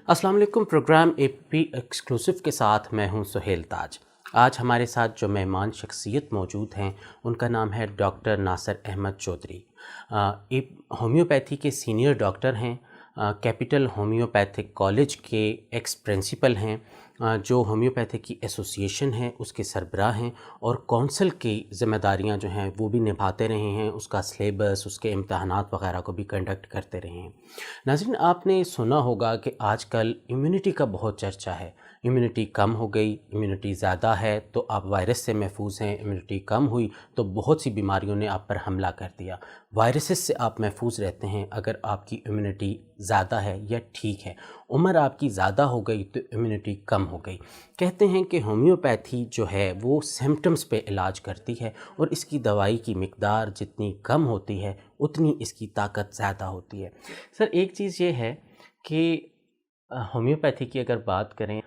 अस्सलाम वालेकुम। Programme AP exclusive के साथ मैं हूं सुहेल ताज। आज हमारे साथ जो मेहमान शख्सियत मौजूद हैं उनका नाम है डॉक्टर नासिर अहमद चौधरी। एक होम्योपैथी के सीनियर डॉक्टर हैं, कैपिटल होम्योपैथिक कॉलेज के एक्स प्रिंसिपल हैं, जो होम्योपैथी की एसोसिएशन है उसके सरबराह हैं और कौंसल की ज़िम्मेदारियां जो हैं वो भी निभाते रहे हैं, उसका सिलेबस, उसके इम्तहानात वगैरह को भी कंडक्ट करते रहे हैं। नाज़रीन, आपने सुना होगा कि आजकल इम्यूनिटी का बहुत चर्चा है। इम्यूनिटी कम हो गई, इम्यूनिटी ज़्यादा है तो आप वायरस से महफूज हैं, इम्यूनिटी कम हुई तो बहुत सी बीमारियों ने आप पर हमला कर दिया। वायरसेस से आप महफूज रहते हैं अगर आपकी इम्यूनिटी ज़्यादा है या ठीक है। उम्र आपकी ज़्यादा हो गई तो इम्यूनिटी कम हो गई। कहते हैं कि होम्योपैथी जो है वो सिम्पटम्स पे इलाज करती है और इसकी दवाई की मिकदार जितनी कम होती है उतनी इसकी ताकत ज़्यादा होती है। सर, एक चीज़ ये है कि होम्योपैथी की अगर बात करें,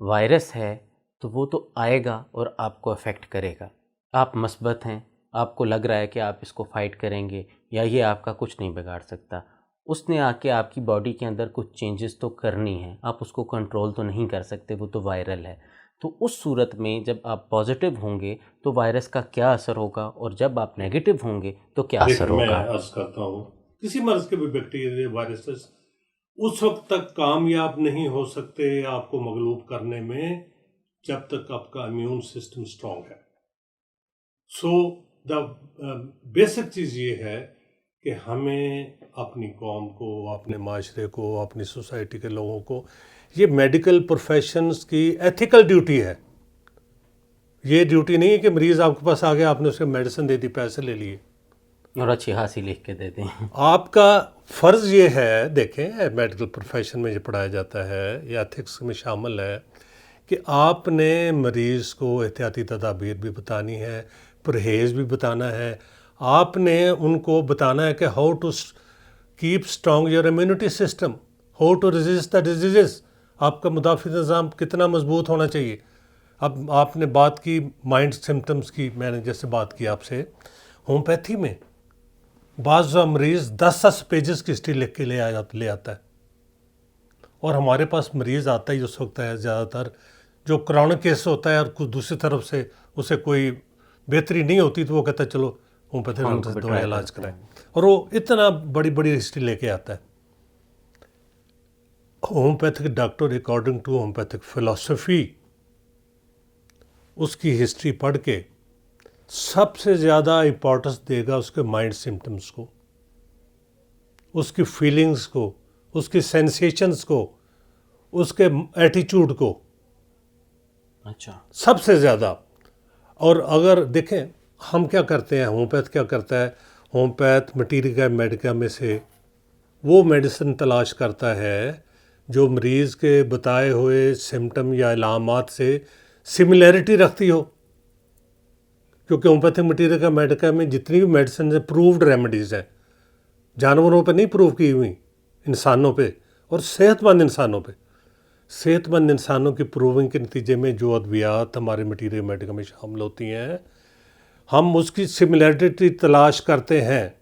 वायरस है तो वो तो आएगा और आपको अफेक्ट करेगा। आप मस्बत हैं, आपको लग रहा है कि आप इसको फ़ाइट करेंगे या ये आपका कुछ नहीं बिगाड़ सकता। उसने आके आपकी बॉडी के अंदर कुछ चेंजेस तो करनी है, आप उसको कंट्रोल तो नहीं कर सकते, वो तो वायरल है। तो उस सूरत में जब आप पॉजिटिव होंगे तो वायरस का क्या असर होगा और जब आप नेगेटिव होंगे तो क्या असर मैं होगा? अर्ज करता हूँ, किसी मर्ज के भी बैक्टीरिया वायरसेस उस वक्त तक कामयाब नहीं हो सकते आपको मगलूब करने में जब तक आपका इम्यून सिस्टम स्ट्रांग है। सो द बेसिक चीज ये है कि हमें अपनी कौम को, अपने माशरे को, अपनी सोसाइटी के लोगों को, ये मेडिकल प्रोफेशंस की एथिकल ड्यूटी है। ये ड्यूटी नहीं है कि मरीज आपके पास आ गया, आपने उसके मेडिसिन दे दी, पैसे ले लिए और अच्छी खासी लिख के दे दें। आपका फ़र्ज़ ये है। देखें, मेडिकल प्रोफेशन में ये पढ़ाया जाता है, या एथिक्स में शामिल है कि आपने मरीज़ को एहतियाती तदाबीर भी बतानी है, परहेज़ भी बताना है। आपने उनको बताना है कि how to keep strong your immunity system, how to resist the disease. आपका मुदाफ़ी निज़ाम कितना मजबूत होना चाहिए। अब आपने बात की माइंड सिम्टम्स की, मैंने जैसे बात की आपसे, होम्योपैथी में बाज़ मरीज़ 10-10 पेजेस की हिस्ट्री लिख के ले आता है। और हमारे पास मरीज़ आता ही उस वक्त है ज़्यादातर जो क्रॉनिक केस होता है और कुछ दूसरी तरफ से उसे कोई बेहतरी नहीं होती तो वो कहता है चलो होम्योपैथी डॉक्टर से दवाई इलाज कराएं, और वो इतना बड़ी बड़ी हिस्ट्री लेके आता है। Homeopathic doctor according to homeopathic philosophy उसकी हिस्ट्री पढ़ के सबसे ज़्यादा इम्पोर्टेंस देगा उसके माइंड सिम्टम्स को, उसकी फीलिंग्स को, उसकी सेंसेशंस को, उसके एटीट्यूड को। अच्छा। सबसे ज़्यादा। और अगर देखें हम क्या करते हैं, होम्योपैथ क्या करता है, होम्योपैथ मटीरिया मेडिका में से वो मेडिसिन तलाश करता है जो मरीज़ के बताए हुए सिम्टम या इलामात से सिमिलैरिटी रखती हो। क्योंकि होम्योपैथिक मटीरिया मेडिका में जितनी भी मेडिसिन है प्रूव्ड रेमेडीज़ हैं, जानवरों पे नहीं प्रूव की हुई, इंसानों पे और सेहतमंद इंसानों पे। सेहतमंद इंसानों की प्रूविंग के नतीजे में जो अद्वियात हमारे मटीरियल मेडिका में शामिल होती हैं, हम उसकी सिमिलैरिटी तलाश करते हैं।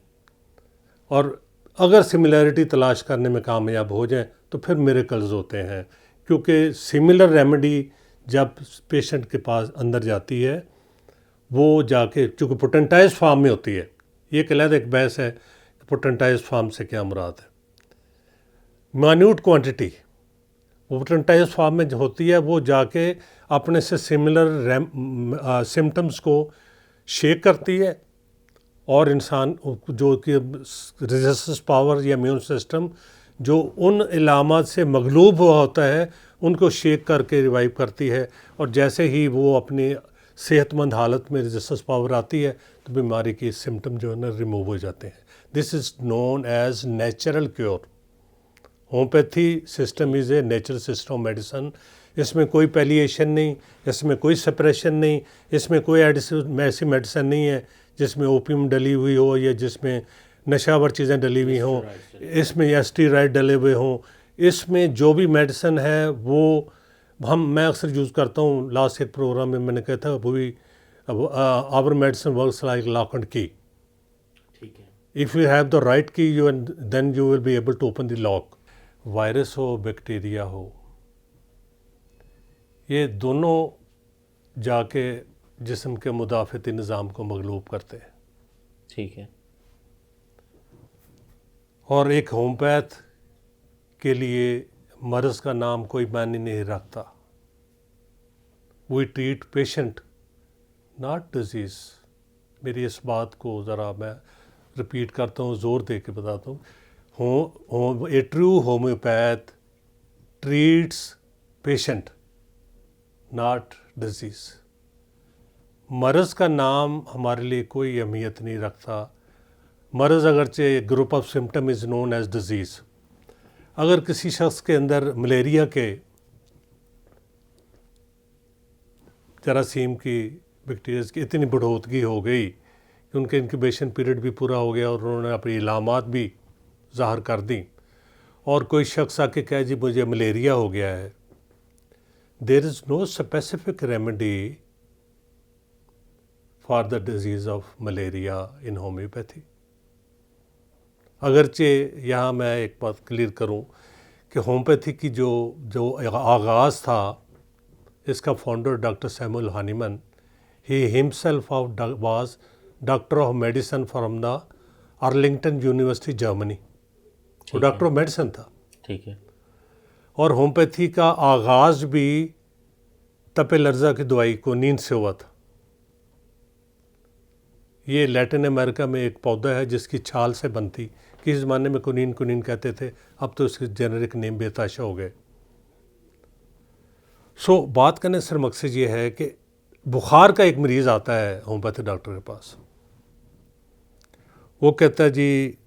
और अगर सिमिलैरिटी तलाश करने में कामयाब हो जाए तो फिर मिरेकल्स होते हैं। क्योंकि सिमिलर रेमेडी जब पेशेंट के पास अंदर जाती है, वो जाके चूँकि पोटेंटाइज फार्म में होती है, ये एक अलग एक बहस है कि पोटेंटाइज फार्म से क्या मुराद है। माइन्यूट क्वांटिटी वो पोटेंटाइज फार्म में जो होती है, वो जाके अपने से सिमिलर सिम्टम्स को शेक करती है और इंसान जो कि रेजिस्टेंस पावर या इम्यून सिस्टम जो उन इलामात से मगलूब हुआ होता है उनको शेक करके रिवाइव करती है। और जैसे ही वो अपनी सेहतमंद हालत में रेजिस्टेंस पावर आती है तो बीमारी के सिम्टम जो है ना रिमूव हो जाते हैं। This is known as natural cure. Homeopathy system is a natural system of medicine. इसमें कोई पैलिएशन नहीं, इसमें कोई सेपरेशन नहीं, इसमें कोई ऐसी मेडिसिन नहीं है जिसमें ओपियम डली हुई हो या जिसमें नशावर चीज़ें डली हुई हों, इसमें या स्टीरॉयड डले हुए हों। इसमें जो भी मेडिसिन है वो मैं अक्सर यूज़ करता हूँ। लास्ट एक प्रोग्राम में मैंने कहा था वो भी our medicine works like lock and key. ठीक है। If you have the right key, then you will be able to open the lock. Virus हो बैक्टीरिया हो, ये दोनों जाके जिस्म के मुदाफ़ती निज़ाम को मगलूब करते हैं। ठीक है। और एक होम्योपैथ के लिए मर्ज़ का नाम कोई मायने नहीं रखता। We treat patient not disease. मेरी इस बात को ज़रा मैं रिपीट करता हूँ, ज़ोर दे के बताता हूँ। A true homoeopath treats patient not disease. मर्ज़ का नाम हमारे लिए कोई अहमियत नहीं रखता। मर्ज़ अगरचे group of symptom is known as disease. अगर किसी शख्स के अंदर मलेरिया के जरासीम की बैक्टीरिया की इतनी बढ़ोतरी हो गई कि उनके इंक्यूबेशन पीरियड भी पूरा हो गया और उन्होंने अपनी इलामात भी ज़ाहिर कर दी, और कोई शख्स आके कहे जी मुझे मलेरिया हो गया है, there is no specific remedy for the disease of malaria in homeopathy. अगरचे यहाँ मैं एक बात क्लियर करूँ कि होम्योपैथी की जो आगाज़ था, इसका founder doctor Samuel Hahnemann, he himself was doctor of medicine from the Arlington university Germany. वो डॉक्टर ऑफ मेडिसिन था। ठीक है। और होम्योपैथी का आगाज़ भी तपे लर्जा की दवाई कोनीन से हुआ था। ये लैटिन अमेरिका में एक पौधा है जिसकी छाल से बनती, किस ज़माने में कोनीन कहते थे, अब तो इसके जेनरिक नेम बेताशा हो गए। सो बात करने सर मकसद ये है कि बुखार का एक मरीज़ आता है होम्योपैथी डॉक्टर के पास, वो कहता है जी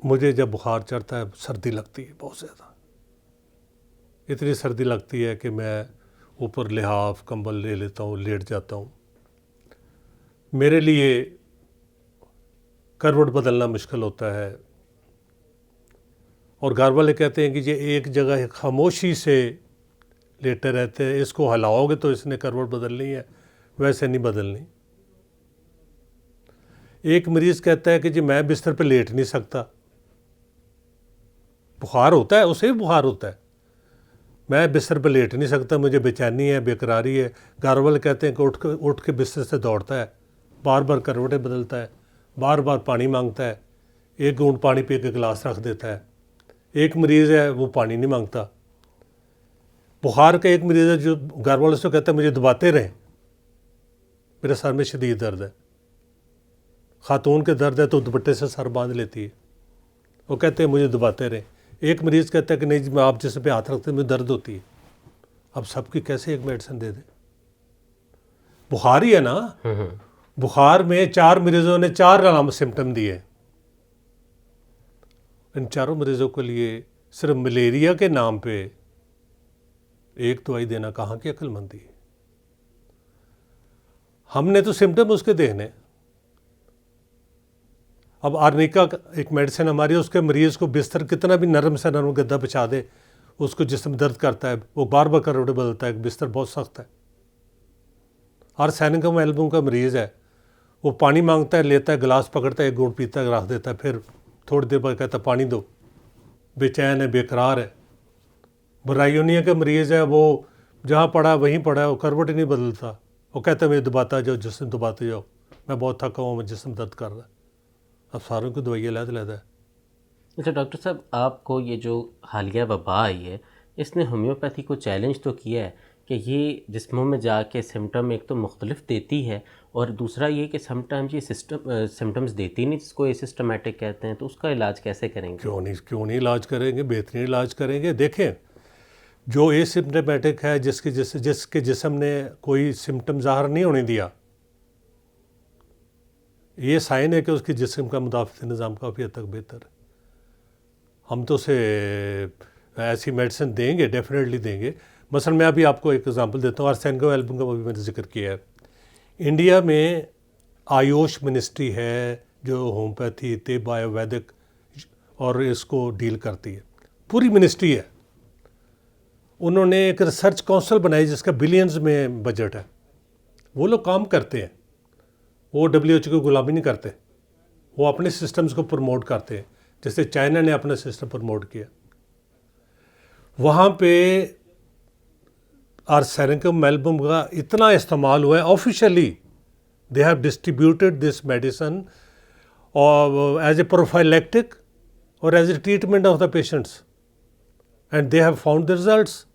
मुझे जब बुखार चढ़ता है सर्दी लगती है बहुत ज़्यादा, इतनी सर्दी लगती है कि मैं ऊपर लिहाफ कंबल ले लेता हूँ, लेट जाता हूँ। मेरे लिए करवट बदलना मुश्किल होता है, और घर वाले कहते हैं कि ये एक जगह खामोशी से लेटे रहते हैं, इसको हिलाओगे तो इसने करवट बदलनी है, वैसे नहीं बदलनी। एक मरीज़ कहता है कि जी मैं बिस्तर पे लेट नहीं सकता, बुखार होता है, उसे भी बुखार होता है, मैं बिस्तर पे लेट नहीं सकता, मुझे बेचैनी है, बेकरारी है। घर वाले कहते हैं कि उठ के बिस्तर से दौड़ता है, बार बार करवटें बदलता है, बार बार पानी मांगता है, एक घूंट पानी पी के गिलास रख देता है। एक मरीज़ है वो पानी नहीं मांगता। बुखार का एक मरीज़ है जो घर वालों से कहता है मुझे दबाते रहें, मेरे सर में शदीद दर्द है। खातून के दर्द है तो दुपट्टे से सर बांध लेती है, वो कहते हैं मुझे दबाते रहें। एक मरीज़ कहता है कि नहीं जी मैं आप जिस पे हाथ रखते हैं मुझे दर्द होती है। अब सबकी कैसे एक मेडिसिन दे दें? बुखार ही है ना। बुखार में 4 मरीजों ने 4 आराम सिम्टम दिए। इन चारों मरीजों के लिए सिर्फ मलेरिया के नाम पे एक दवाई देना कहाँ की अक्लमंदी है? हमने तो सिम्टम उसके देखने। अब आर्निका एक मेडिसिन हमारी, उसके मरीज़ को बिस्तर कितना भी नरम से नरम गद्दा बिछा दे, उसको जिस्म दर्द करता है, वो बार बार करवटें बदलता है, बिस्तर बहुत सख्त है। आर्सेनिकम एल्बम का मरीज़ है, वो पानी मांगता है, लेता है, गिलास पकड़ता है, एक घूंट पीता है, रख देता है, फिर थोड़ी देर बाद कहता है पानी दो, बेचैन है, बेकरार है। ब्रायोनिया का मरीज़ है, वो जहाँ पड़ा है वहीं पड़ा है, वो करवट ही नहीं बदलता, वो कहता है मुझे दबाता जाओ, जिस्म दबाते जाओ, मैं बहुत थका हुआ, मैं जिस्म दर्द कर रहा है। अब सारों की दवाइयाँ लैदा है। अच्छा डॉक्टर साहब, आपको ये जो हालिया वबा आई है, इसने होम्योपैथी को चैलेंज तो किया है कि ये जिस्मों में जाके सिम्टम एक तो मुख्तलिफ देती है, और दूसरा ये कि समटाइम्स ये सिम्टम्स देती नहीं, जिसको एसिस्टमेटिक कहते हैं, तो उसका इलाज कैसे करेंगे? क्यों नहीं इलाज करेंगे, बेहतरीन इलाज करेंगे। देखें, जो एसिम्टमेटिक है, जिसके जिस्म ने कोई सिम्टम ज़ाहिर नहीं होने दिया, ये साइन है कि उसके जिस्म का मुदाफ़ती निज़ाम काफ़ी हद तक बेहतर है। हम तो उसे ऐसी मेडिसिन देंगे, डेफिनेटली देंगे। मसलन मैं अभी आपको एक एग्जांपल देता हूँ, आर्सेनिकम एल्बम का भी मैंने जिक्र किया है। इंडिया में आयुष मिनिस्ट्री है जो होम्योपैथी, तिब, आयुर्वेदिक और इसको डील करती है, पूरी मिनिस्ट्री है। उन्होंने एक रिसर्च काउंसिल बनाई जिसका बिलियंस में बजट है। वो लोग काम करते हैं, वो WHO की गुलामी नहीं करते, वो अपने सिस्टम्स को प्रमोट करते हैं। जैसे चाइना ने अपना सिस्टम प्रमोट किया, वहाँ पे आर्सेनिकम मेल्बम का इतना इस्तेमाल हुआ है officially. They have distributed this medicine और एज ए प्रोफाइलैक्टिक और as a treatment of the patients, and they have found the results.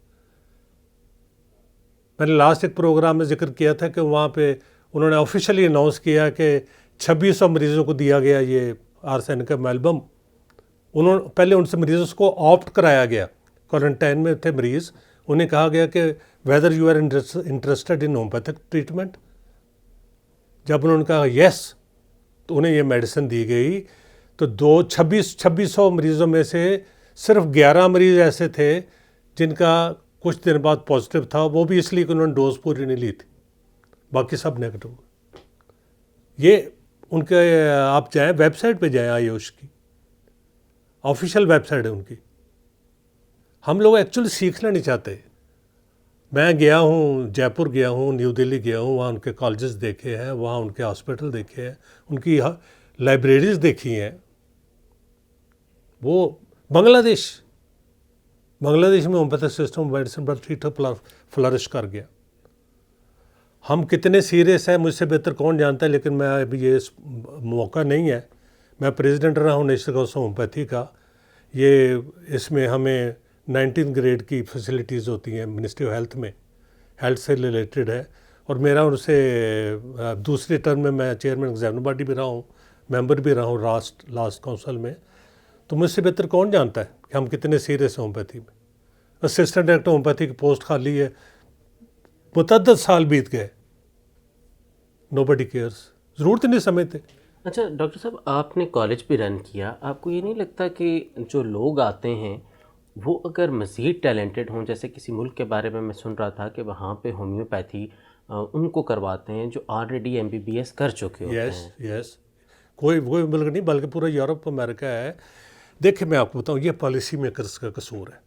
मैंने लास्ट एक प्रोग्राम में जिक्र किया था कि वहाँ पे उन्होंने ऑफिशियली अनाउंस किया कि 2600 मरीज़ों को दिया गया ये आर्सेनिकम मेल्बम। उन्होंने पहले उनसे मरीज़ों को ऑप्ट कराया गया, क्वारंटाइन में थे मरीज़, उन्हें कहा गया कि whether you are interested in homeopathic treatment. जब उन्होंने कहा येस, तो उन्हें ये मेडिसिन दी गई। तो 2600 मरीज़ों में से सिर्फ 11 मरीज़ ऐसे थे जिनका कुछ दिन बाद पॉजिटिव था, वो भी इसलिए कि उन्होंने डोज पूरी नहीं ली थी, बाकी सब नेगेटिव। ये उनके, आप जाएं वेबसाइट पे जाएं, आयुष की ऑफिशियल वेबसाइट है उनकी। हम लोग एक्चुअली सीखना नहीं चाहते। मैं गया हूँ, जयपुर गया हूँ, न्यू दिल्ली गया हूँ, वहाँ उनके कॉलेजेस देखे हैं, वहाँ उनके हॉस्पिटल देखे हैं, उनकी लाइब्रेरीज देखी हैं। वो बांग्लादेश में होम्योपैथिक सिस्टम मेडिसिन बड़ा ठीक फ्लरिश कर गया। हम कितने सीरियस हैं मुझसे बेहतर कौन जानता है, लेकिन मैं अभी ये मौका नहीं है। मैं प्रेसिडेंट रहा हूँ नेशनल काउंसिल होम्योपैथी का। ये इसमें हमें 19th ग्रेड की फैसिलिटीज़ होती हैं मिनिस्ट्री ऑफ हेल्थ में, हेल्थ से रिलेटेड है। और मेरा उनसे दूसरे टर्म में मैं चेयरमैन एग्जामिनर बॉडी भी रहा हूँ, मेंबर भी रहा हूँ लास्ट काउंसिल में। तो मुझसे बेहतर कौन जानता है कि हम कितने सीरियस हैं होम्योपैथी में। असिस्टेंट डायरेक्टर होम्योपैथी की पोस्ट खाली है, मुतअद्दिद साल बीत गए, नोबडी केयर्स, ज़रूरत नहीं समझते। अच्छा डॉक्टर साहब, आपने कॉलेज भी रन किया, आपको ये नहीं लगता कि जो लोग आते हैं वो अगर मज़ीद टैलेंटेड हों, जैसे किसी मुल्क के बारे में मैं सुन रहा था कि वहाँ पे होम्योपैथी उनको करवाते हैं जो ऑलरेडी MBBS कर चुके होते हैं। यस, कोई मुल्क नहीं बल्कि पूरा यूरोप अमेरिका है। देखिए मैं आपको बताऊँ, ये पॉलिसी मेकर्स का कसूर है।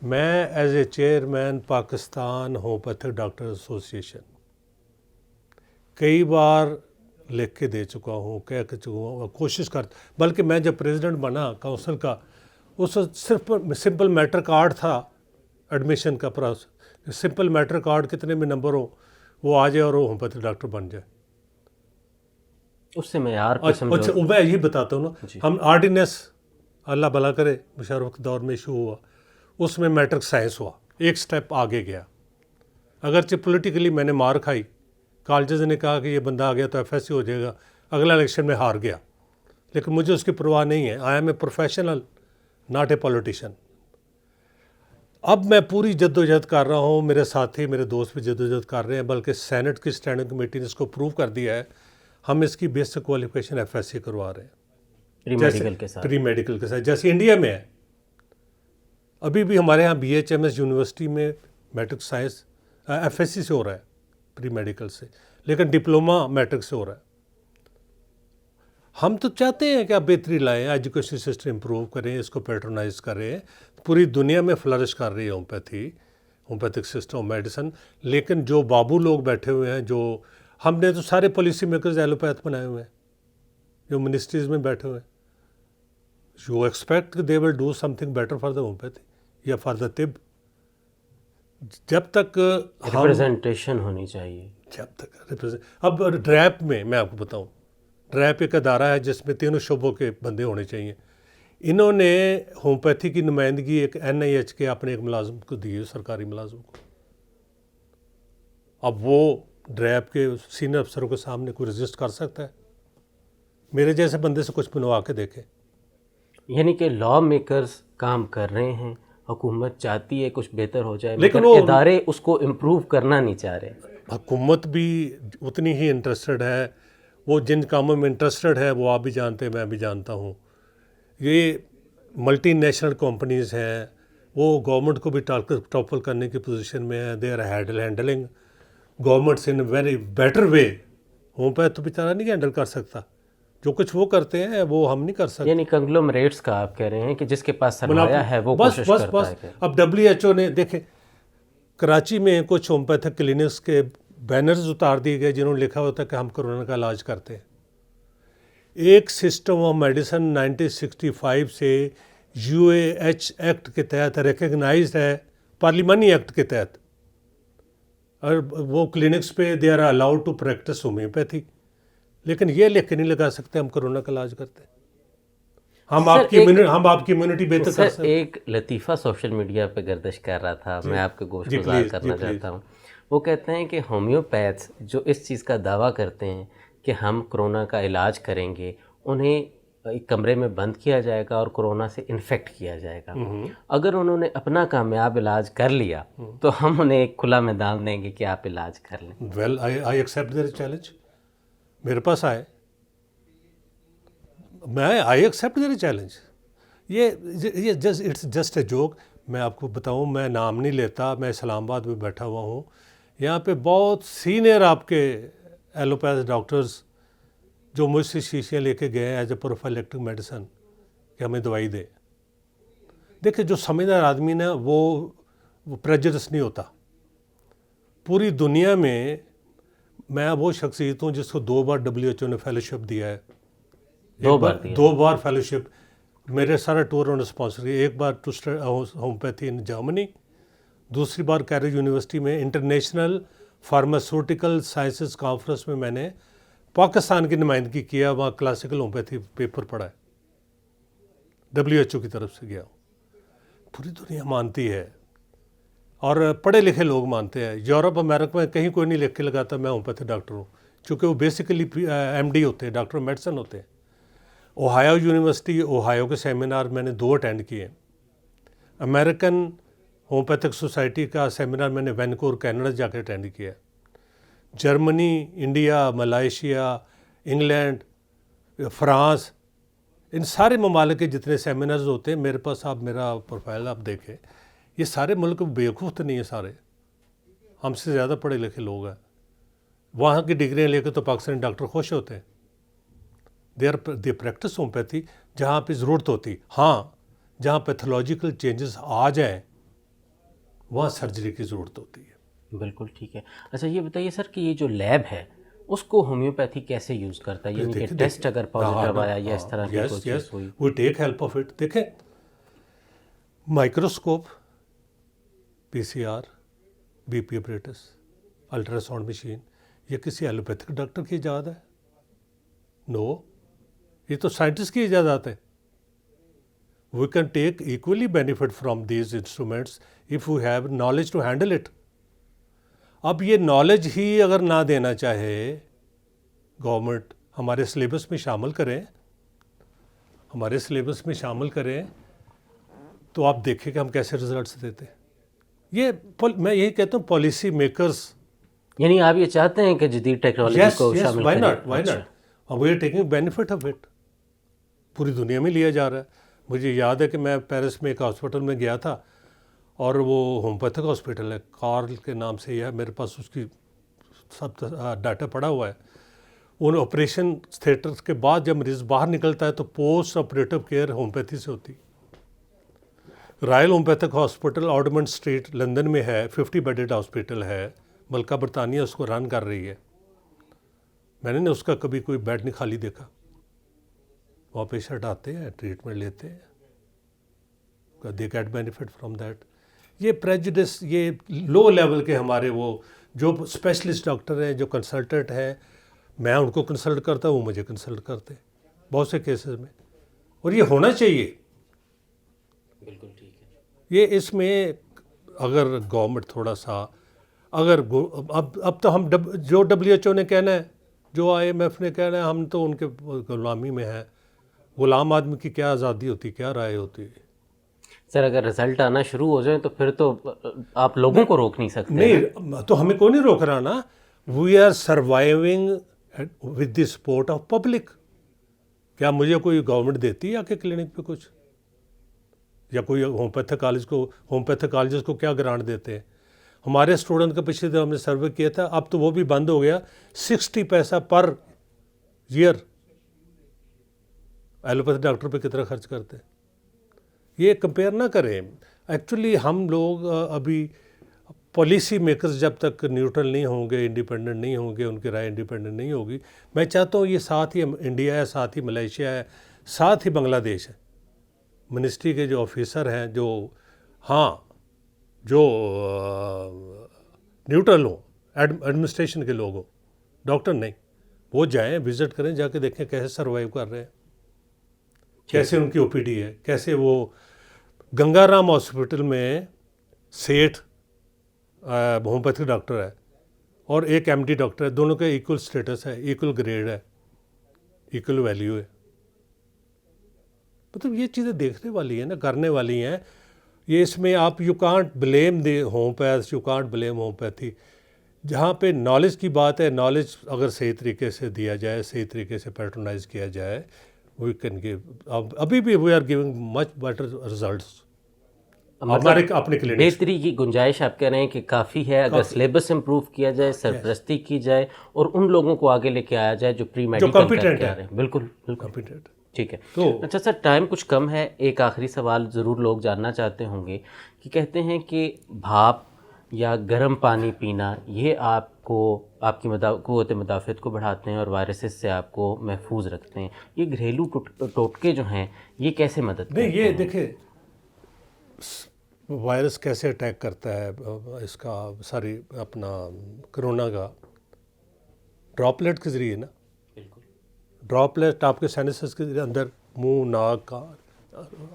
मैं as a chairman Pakistan homeopathic doctor association कई बार लिख के दे चुका हूँ, कह के चुका हूँ, कोशिश कर, बल्कि मैं जब प्रेसिडेंट बना काउंसिल का, उस सिर्फ सिंपल मैटर कार्ड था एडमिशन का प्रोसेस। सिंपल मैटर कार्ड कितने में नंबर हो वो आ जाए और वो होम्योपैथिक डॉक्टर बन जाए, उससे मैं यार अच्छा मैं यही बताता हूँ ना। हम ऑर्डिनेंस, अल्लाह भला करे, मुशर्रफ के दौर में इशू हुआ, उसमें मैट्रिक साइंस हुआ, एक स्टेप आगे गया। अगरचे पॉलिटिकली मैंने मार खाई, कॉलेजेस ने कहा कि ये बंदा आ गया तो FSC हो जाएगा, अगला इलेक्शन में हार गया, लेकिन मुझे उसकी परवाह नहीं है। I am a professional, not a politician. अब मैं पूरी जद्दोजहद कर रहा हूँ, मेरे साथी मेरे दोस्त भी जद्दोजहद कर रहे हैं, बल्कि सेनेट की स्टैंडिंग कमेटी ने इसको प्रूव कर दिया है। हम इसकी बेसिक क्वालिफिकेशन FSC करवा रहे हैं प्री मेडिकल के साथ, जैसे इंडिया में है। अभी भी हमारे यहाँ BHMS यूनिवर्सिटी में मैट्रिक साइंस FSC से हो रहा है, प्री मेडिकल से, लेकिन डिप्लोमा मैट्रिक से हो रहा है। हम तो चाहते हैं कि आप बेहतरी लाएं, एजुकेशन सिस्टम इम्प्रूव करें, इसको पैट्रोनाइज करें। पूरी दुनिया में फ्लरिश कर रही है होम्योपैथिक सिस्टम मेडिसिन। लेकिन जो बाबू लोग बैठे हुए हैं, जो हमने तो सारे पॉलिसी मेकर्स एलोपैथ बनाए हुए हैं जो मिनिस्ट्रीज में बैठे हुए हैं। You expect they will do something better for the homeopathy या फॉर द तिब। जब तक रिप्रेजेंटेशन होनी चाहिए, जब तक अब ड्रैप में मैं आपको बताऊं, ड्रैप एक अदारा है जिसमें तीनों शोबों के बंदे होने चाहिए। इन्होंने होम्योपैथी की नुमाइंदगी एक NIH के अपने एक मुलाजिम को दी है, सरकारी मुलाजिम को। अब वो ड्रैप के सीनियर अफसरों के सामने कोई रजिस्ट कर सकता है? मेरे जैसे बंदे से कुछ बनवा के देखे। यानी कि लॉ मेकर्स काम कर रहे हैं, हुकूमत चाहती है कुछ बेहतर हो जाए, लेकिन वो इदारे उसको इम्प्रूव करना नहीं चाह रहे। हुकूमत भी उतनी ही इंटरेस्टेड है, वो जिन कामों में इंटरेस्टेड है वो आप भी जानते हैं, मैं भी जानता हूँ। ये मल्टीनेशनल कंपनीज़ हैं, वो गवर्नमेंट को भी टॉपल करने की पोजीशन में है। They are handling governments in very better way. Homeopath तो बेचारा नहीं हैंडल कर सकता, जो कुछ वो करते हैं वो हम नहीं कर सकते। यानी कंग्लोमरेट्स का आप कह रहे हैं कि जिसके पास सरमाया है वो कोशिश करता है। अब WHO ने देखे, कराची में कुछ होम्योपैथिक क्लिनिक्स के बैनर्स उतार दिए गए जिन्होंने लिखा होता है कि हम कोरोना का इलाज करते हैं। एक सिस्टम ऑफ मेडिसिन 1965 से यूएएच एक्ट के तहत रिकग्नाइज्ड है, पार्लिमानी एक्ट के तहत, और वो क्लिनिक्स पे they are allowed to practise homeopathy. लेकिन ये लिख के नहीं लगा सकते हम कोरोना का इलाज करते हैं। हम आपकी इम्यूनिटी बेहतर कर सकते हैं। एक लतीफ़ा सोशल मीडिया पे गर्दिश कर रहा था, मैं आपके गोश जी, गुजार प्लीज़, करना जी, चाहता हूँ। वो कहते हैं कि होम्योपैथ्स जो इस चीज़ का दावा करते हैं कि हम कोरोना का इलाज करेंगे, उन्हें एक कमरे में बंद किया जाएगा और कोरोना से इन्फेक्ट किया जाएगा। अगर उन्होंने अपना कामयाब इलाज कर लिया तो हम उन्हें एक खुला मैदान देंगे कि आप इलाज कर लें। Well, I accept their challenge. मेरे पास आए, मैं आई एक्सेप्ट देयर चैलेंज। ये just it's just a joke. मैं आपको बताऊं, मैं नाम नहीं लेता, मैं इस्लामाबाद में बैठा हुआ हूँ। यहाँ पे बहुत सीनियर आपके एलोपैथ डॉक्टर्स जो मुझसे शीशियाँ लेके गए एज ए प्रोफाइलेक्टिक मेडिसिन कि हमें दवाई दे। देखिए, जो समझदार आदमी ना वो प्रेजुडिस नहीं होता। पूरी दुनिया में मैं वो शख्सियत हूँ जिसको 2 बार WHO ने फेलोशिप दिया है। दो बार फेलोशिप। मेरे सारा टूर उन्होंने स्पॉन्सर किया। एक बार टू होम्योपैथी इन जर्मनी, दूसरी बार कैरेज यूनिवर्सिटी में इंटरनेशनल फार्मास्यूटिकल साइंसेस कॉन्फ्रेंस में मैंने पाकिस्तान की नुमाइंदगी किया। वहाँ क्लासिकल होम्योपैथी पेपर पढ़ा है, WHO की तरफ से गया। पूरी दुनिया मानती है और पढ़े लिखे लोग मानते हैं। यूरोप अमेरिका में कहीं कोई नहीं लिख के लगाता मैं होम्योपैथी डॉक्टर हूँ, क्योंकि वो बेसिकली MD होते हैं, डॉक्टर मेडिसिन होते हैं। ओहायो यूनिवर्सिटी, ओहायो के सेमिनार मैंने 2 अटेंड किए। अमेरिकन होम्योपैथिक सोसाइटी का सेमिनार मैंने वैनकूवर कनाडा जाकर अटेंड किया। Germany, India, Malaysia, England, France, इन सारे ममालिक के जितने सेमिनार्स होते हैं मेरे पास, आप मेरा प्रोफाइल आप देखें, ये सारे मुल्क बेवकूफ़ तो नहीं है, सारे हमसे ज़्यादा पढ़े लिखे लोग हैं। वहाँ की डिग्रियाँ लेकर तो पाकिस्तानी डॉक्टर खुश होते हैं। दे प्रैक्टिस होम्योपैथी जहाँ पे ज़रूरत होती। हाँ, जहाँ पैथोलॉजिकल चेंजेस आ जाएँ वहाँ सर्जरी की ज़रूरत होती है। बिल्कुल ठीक है। अच्छा, ये बताइए सर कि ये जो लैब है उसको होम्योपैथी कैसे यूज़ करता है, यानी कि टेस्ट अगर पॉजिटिव आया या इस तरह की कोई चीज़ हुई? We take help of it. देखें, microscope, PCR, BP apparatus, ultrasound machine, ये किसी एलोपैथिक डॉक्टर की इजाज़त है? नो, ये तो साइंटिस्ट की इजाज़त है। We can take equally benefit from these instruments if we have knowledge to handle it. अब ये नॉलेज ही अगर ना देना चाहे गवर्नमेंट, हमारे सिलेबस में शामिल करें, हमारे सिलेबस में शामिल करें, तो आप देखें कि हम कैसे रिजल्ट्स देते हैं। ये मैं यही कहता हूँ, पॉलिसी मेकर्स, यानी आप ये चाहते हैं कि जदीद टेक्नोलॉजी को शामिल व्हाई करें? Not, why not, we are taking benefit of it. पूरी दुनिया में लिया जा रहा है। मुझे याद है कि मैं पेरिस में एक हॉस्पिटल में गया था, और वो होम्योपैथिक हॉस्पिटल है, कार्ल के नाम से ही है, मेरे पास उसकी सब डाटा पड़ा हुआ है। उन ऑपरेशन थिएटर्स के बाद जब मरीज़ बाहर निकलता है तो पोस्ट ऑपरेटिव केयर होम्योपैथी से होती। Royal homoeopathic hospital Ormond street London में है, 50 बेडेड हॉस्पिटल है, मलका बरतानिया उसको रन कर रही है। मैंने ना उसका कभी कोई बेड नहीं खाली देखा। वहाँ पेशेंट आते हैं, ट्रीटमेंट लेते हैं, they get benefit from that. ये प्रेजुडिस, ये लो लेवल के हमारे वो जो स्पेशलिस्ट डॉक्टर हैं, जो कंसल्टेंट हैं, मैं उनको कंसल्ट करता हूँ, मुझे कंसल्ट करते हैं बहुत से केसेस में, और ये होना चाहिए। बिल्कुल ठीक है। ये इसमें अगर गवर्नमेंट थोड़ा सा, अगर अब तो हम जो WHO ने कहना है, जो IMF ने कहना है, हम तो उनके गुलामी में हैं। गुलाम आदमी की क्या आज़ादी होती, क्या राय होती है? सर, अगर रिजल्ट आना शुरू हो जाए तो फिर तो आप लोगों को रोक नहीं सकते। नहीं, तो हमें कोई नहीं रोक रहा ना। We are surviving with the support of public. क्या मुझे कोई गवर्नमेंट देती है आके क्लिनिक पे कुछ, या कोई होम्योपैथिक कॉलेज को क्या ग्रांट देते हैं? हमारे स्टूडेंट का पिछले दिन हमने सर्वे किया था, अब तो वो भी बंद हो गया। 60 पैसा पर ईयर एलोपैथी डॉक्टर पे कितना खर्च करते हैं। ये कंपेयर ना करें। एक्चुअली हम लोग अभी पॉलिसी मेकर्स जब तक न्यूट्रल नहीं होंगे, इंडिपेंडेंट नहीं होंगे, उनकी राय इंडिपेंडेंट नहीं होगी, मैं चाहता हूँ ये साथ ही इंडिया है, साथ ही मलेशिया है, साथ ही बांग्लादेश है, मिनिस्ट्री के जो ऑफिसर हैं जो जो न्यूट्रल हों, एडमिनिस्ट्रेशन के लोग हों, डॉक्टर नहीं, वो जाएं, विज़िट करें, जाके देखें कैसे सर्वाइव कर रहे हैं, कैसे उनकी ओपीडी है, कैसे वो गंगाराम हॉस्पिटल में सेठ होम्योपैथिक डॉक्टर है और एक एमडी डॉक्टर है, दोनों का इक्वल स्टेटस है, इक्वल ग्रेड है, इक्वल वैल्यू है। मतलब ये चीज़ें देखने वाली है ना, करने वाली हैं ये। इसमें आप you can't blame the homeopath, you can't blame homeopathy. जहाँ पे नॉलेज की बात है, नॉलेज अगर सही तरीके से दिया जाए, सही तरीके से पैट्रोनाइज किया जाए, वी कैन गिव, अभी भी we are giving much better results हमारे अपने क्लिनिक्स। बेहतरी की गुंजाइश आप कह रहे हैं कि काफ़ी है, अगर सिलेबस इम्प्रूव किया जाए, सरपरस्ती की जाए और उन लोगों को आगे लेके आया जाए जो प्री मेडिकल करके आ रहे हैं। बिल्कुल बिल्कुल ठीक है। तो अच्छा सर, टाइम कुछ कम है, एक आखिरी सवाल ज़रूर लोग जानना चाहते होंगे कि कहते हैं कि भाप या गर्म पानी पीना ये आपको आपकी क़ुव्वत मुदाफ़त को बढ़ाते हैं और वायरसेस से आपको महफूज रखते हैं। ये घरेलू टोटके जो हैं ये कैसे मदद करते हैं? नहीं, ये देखिए वायरस कैसे अटैक करता है, इसका सारी अपना कोरोना का ड्रॉपलेट के ज़रिए ना, ड्रॉपलेट आपके साइनसेस के अंदर, मुंह, नाक का,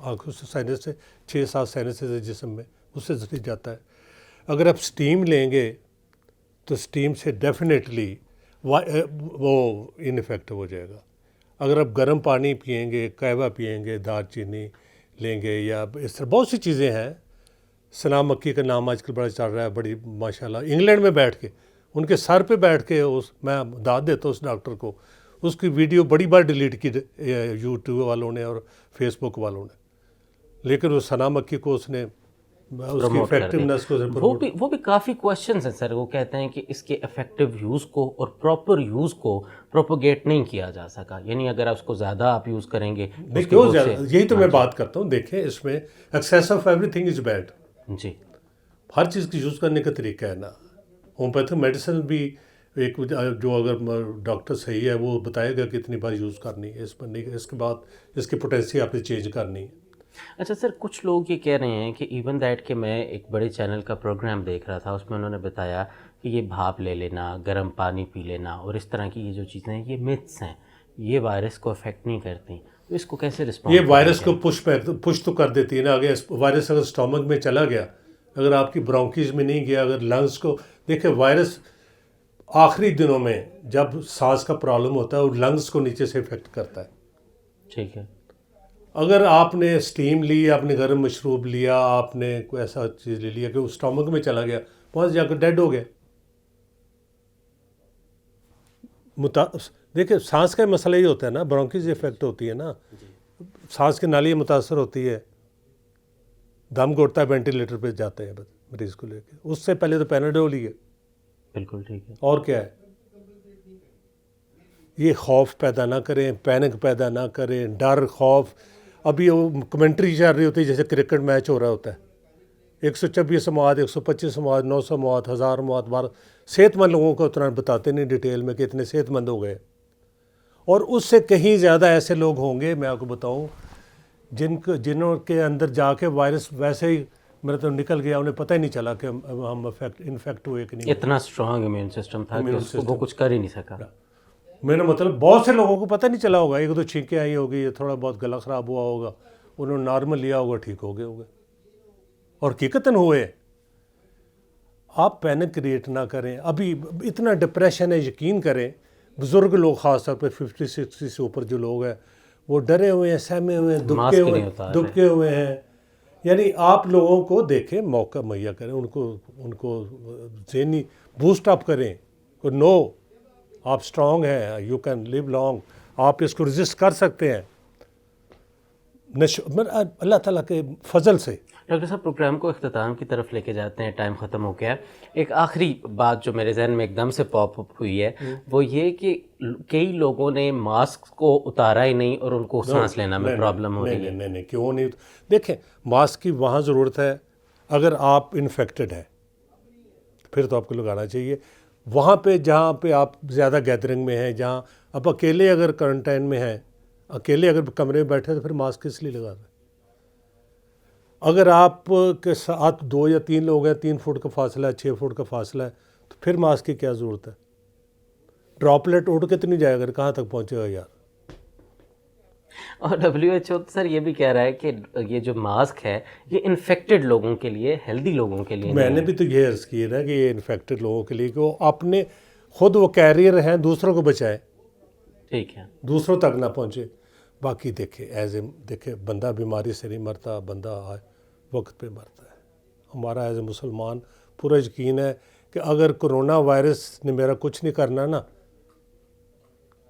आँखों से साइनस से 6-7 साइनसेस है जिस्म में, उससे ज़रिए जाता है। अगर आप स्टीम लेंगे तो स्टीम से डेफिनेटली वो इनफेक्टिव हो जाएगा। अगर आप गर्म पानी पिएंगे, कहवा पिएंगे, दालचीनी लेंगे, या इस तरह बहुत सी चीज़ें हैं। सना मक्खी का नाम आजकल बड़ा चल रहा है, बड़ी माशाल्लाह। इंग्लैंड में बैठ के उनके सर पे बैठ के मैं दाद देता हूँ उस डॉक्टर को, उसकी वीडियो बड़ी बार डिलीट की यूट्यूब वालों ने और फेसबुक वालों ने, लेकिन उस सना मक्खी को उसने उसकी इफेक्टिवनेस को वो भी काफ़ी क्वेश्चंस हैं सर। वो कहते हैं कि इसके इफेक्टिव यूज़ को और प्रॉपर यूज़ को प्रोपोगेट नहीं किया जा सका, यानी अगर आप उसको ज़्यादा आप यूज़ करेंगे। यही तो मैं बात करता हूँ। देखें, इसमें excess of everything is bad ji. हर चीज़ की यूज़ करने का तरीका है ना। होम्योपैथिक मेडिसिन भी एक जो अगर डॉक्टर सही है वो बताएगा कि इतनी बार यूज़ करनी है, इस पर नहीं, इसके बाद इसकी पोटेंसी आपने चेंज करनी है। अच्छा सर, कुछ लोग ये कह रहे हैं कि इवन दैट कि मैं एक बड़े चैनल का प्रोग्राम देख रहा था, उसमें उन्होंने बताया कि ये भाप ले लेना, गर्म पानी पी लेना और इस तरह की ये जो चीज़ें हैं ये मिथ्स हैं, ये वायरस को अफेक्ट नहीं करती। तो इसको कैसे रिस्पॉन्स? ये वायरस को पुश तो कर देती है ना। अगर वायरस अगर स्टोमक में चला गया, अगर आपकी ब्रोंकीज में नहीं गया, अगर लंग्स को देखिए, वायरस आखिरी दिनों में जब सांस का प्रॉब्लम होता है वो लंग्स को नीचे से इफेक्ट करता है। ठीक है। अगर आपने स्टीम ली, आपने गर्म मशरूब लिया, आपने कोई ऐसा चीज़ ले लिया कि वो स्टोमक में चला गया, वहाँ से जाकर डेड हो गया। देखिए, सांस का मसला ही होता है ना, ब्रोंकीज इफेक्ट होती है ना, सांस की नाली मुतासर होती है, दम घुटता है, वेंटिलेटर पे जाते हैं मरीज़ को लेके। उससे पहले तो पैनाडोल ही है। बिल्कुल ठीक है। और क्या है, ये खौफ पैदा ना करें, पैनिक पैदा ना करें, डर, खौफ। अभी वो कमेंट्री चल रही होती है जैसे क्रिकेट मैच हो रहा होता है, 126 मौत, 125 मौत, 900 मौत, 1000 मौत, 12। सेहतमंद लोगों को उतना बताते नहीं डिटेल में कि इतने सेहतमंद हो गए। और उससे कहीं ज़्यादा ऐसे लोग होंगे, मैं आपको बताऊं, जिन्हों के अंदर जाके वायरस वैसे ही मेरा तो निकल गया, उन्हें पता ही नहीं चला कि हम इन्फेक्ट हुए कि नहीं। इतना स्ट्रॉन्ग इम्यून सिस्टम था कि वो कुछ कर ही नहीं सका। मेरा मतलब बहुत से लोगों को पता नहीं चला होगा, एक दो छींकें आई होगी, थोड़ा बहुत गला ख़राब हुआ होगा, उन्होंने नॉर्मल लिया होगा, ठीक हो गए होंगे, और हकीकतन हुए। आप पैनिक क्रिएट ना करें। अभी इतना डिप्रेशन है, यकीन करें, बुज़ुर्ग लोग ख़ास तौर पर 50-60 से ऊपर जो लोग हैं वो डरे हुए हैं, सहमे हुए हैं, दुबके हुए हैं। यानी आप लोगों को देखें, मौका मुहैया करें, उनको ज़हनी बूस्ट अप करें। नो, आप स्ट्रॉन्ग हैं, यू कैन लिव लॉन्ग, आप इसको रजिस्ट कर सकते हैं अल्लाह ताला के फजल से। डॉक्टर साहब, प्रोग्राम को इख्तिताम की तरफ लेके जाते हैं, टाइम ख़त्म हो गया। एक आखिरी बात जो मेरे जहन में एकदम से पॉप अप हुई है वो ये कि कई लोगों ने मास्क को उतारा ही नहीं और उनको सांस लेना में प्रॉब्लम हो रही है। नहीं, क्यों नहीं? देखें, मास्क की वहाँ ज़रूरत है अगर आप इन्फेक्टेड है, फिर तो आपको लगाना चाहिए। वहाँ पे जहाँ पे आप ज़्यादा गैदरिंग में हैं, जहाँ आप अकेले अगर क्वारंटाइन में हैं, अकेले अगर कमरे में बैठे तो फिर मास्क किस लिए लगा रहे हैं? अगर आप के साथ 2 या 3 लोग हैं, 3 फुट का फासला है, 6 फुट का फासला है, तो फिर मास्क की क्या ज़रूरत है? ड्रॉपलेट उड़ के तो नहीं जाएगा, कहाँ तक पहुँचेगा यार? और WHO तो सर ये भी कह रहा है कि ये जो मास्क है ये इन्फेक्टेड लोगों के लिए, हेल्दी लोगों के लिए मैंने भी तो ये अर्ज़ की है ना कि ये इन्फेक्टेड लोगों के लिए कि वो अपने खुद वो कैरियर हैं, दूसरों को बचाए, ठीक है। दूसरों तक ना पहुँचे। बाकी देखे बंदा बीमारी से नहीं मरता, बंदा वक्त पे मरता है। हमारा एज ए मुसलमान पूरा यकीन है कि अगर कोरोना वायरस ने मेरा कुछ नहीं करना ना,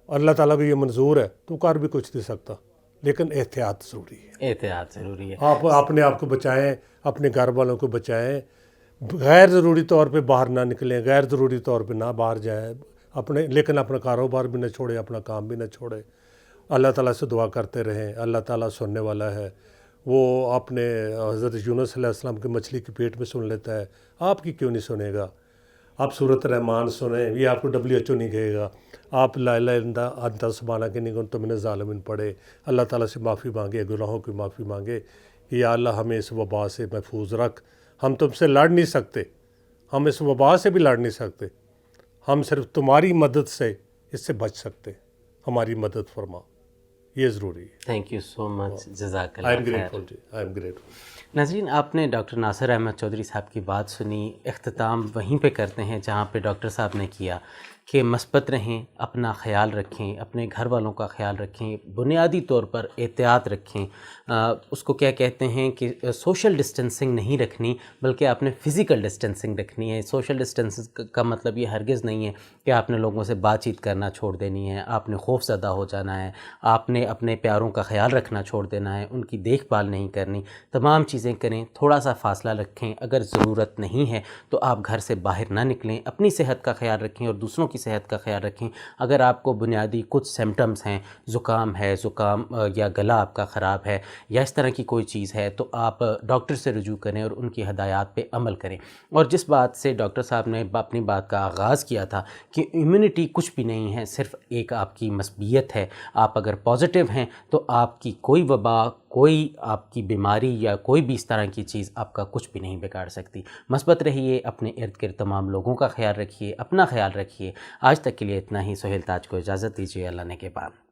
अल्लाह ताला को ये मंजूर है तो कर भी कुछ नहीं सकता, लेकिन एहतियात ज़रूरी है। एहतियात ज़रूरी है। आप अपने आप को बचाएं, अपने घर वालों को बचाएं, गैर ज़रूरी तौर पे बाहर ना निकलें, गैर ज़रूरी तौर पे ना बाहर जाएं अपने, लेकिन अपना कारोबार भी ना छोड़े, अपना काम भी ना छोड़े। अल्लाह ताला से दुआ करते रहें, अल्लाह ताला सुनने वाला है। वो अपने हज़रत यूनुस अलैहिस्सलाम की मछली के पेट में सुन लेता है, आपकी क्यों नहीं सुनेगा? आप सूरत रहमान सुने, ये आपको WHO नहीं कहेगा। आप ला इलाहा इल्लल्लाह अंता सुब्हानक इन्नी कुन्तु मिनज़ ज़ालिमीन पढ़े, अल्लाह ताला से माफ़ी मांगे, गुनाहों की माफ़ी मांगे कि या अल्लाह हमें इस वबा से महफूज रख। हम तुमसे लड़ नहीं सकते, हम इस वबा से भी लड़ नहीं सकते, हम सिर्फ तुम्हारी मदद से इससे बच सकते, हमारी मदद फरमा, ये ज़रूरी है। थैंक यू सो मच, जज़ाकल्लाह आई एम खैर। Grateful ji, I am grateful. नाज़रीन, आपने डॉक्टर नासिर अहमद चौधरी साहब की बात सुनी। इख्तिताम वहीं पे करते हैं जहाँ पे डॉक्टर साहब ने किया कि मस्बत रहें, अपना ख़याल रखें, अपने घर वालों का ख़याल रखें, बुनियादी तौर पर एहतियात रखें। उसको क्या कहते हैं कि सोशल डिस्टेंसिंग नहीं रखनी, बल्कि आपने फ़िज़िकल डिस्टेंसिंग रखनी है। सोशल डिस्टेंसिंग का मतलब ये हरगिज़ नहीं है कि आपने लोगों से बातचीत करना छोड़ देनी है, आपने खौफज़दा हो जाना है, आपने अपने प्यारों का ख़याल रखना छोड़ देना है, उनकी देखभाल नहीं करनी। तमाम चीज़ें करें, थोड़ा सा फ़ासला रखें। अगर ज़रूरत नहीं है तो आप घर से बाहर ना निकलें, अपनी सेहत का ख़याल रखें और दूसरों की सेहत का ख्याल रखें। अगर आपको बुनियादी कुछ सिम्टम्स हैं, ज़ुकाम है, या गला आपका ख़राब है या इस तरह की कोई चीज़ है, तो आप डॉक्टर से रुजू करें और उनकी हदायत पे अमल करें। और जिस बात से डॉक्टर साहब ने अपनी बात का आगाज़ किया था कि इम्यूनिटी कुछ भी नहीं है, सिर्फ एक आपकी मसबियत है। आप अगर पॉजिटिव हैं तो आपकी कोई वबा, कोई आपकी बीमारी या कोई भी इस तरह की चीज़ आपका कुछ भी नहीं बिगाड़ सकती। मस्बत रहिए, अपने इर्द गिर्द तमाम लोगों का ख्याल रखिए, अपना ख्याल रखिए। आज तक के लिए इतना ही। सोहेल ताज को इजाज़त दीजिए। अल्लाह ने के बाद।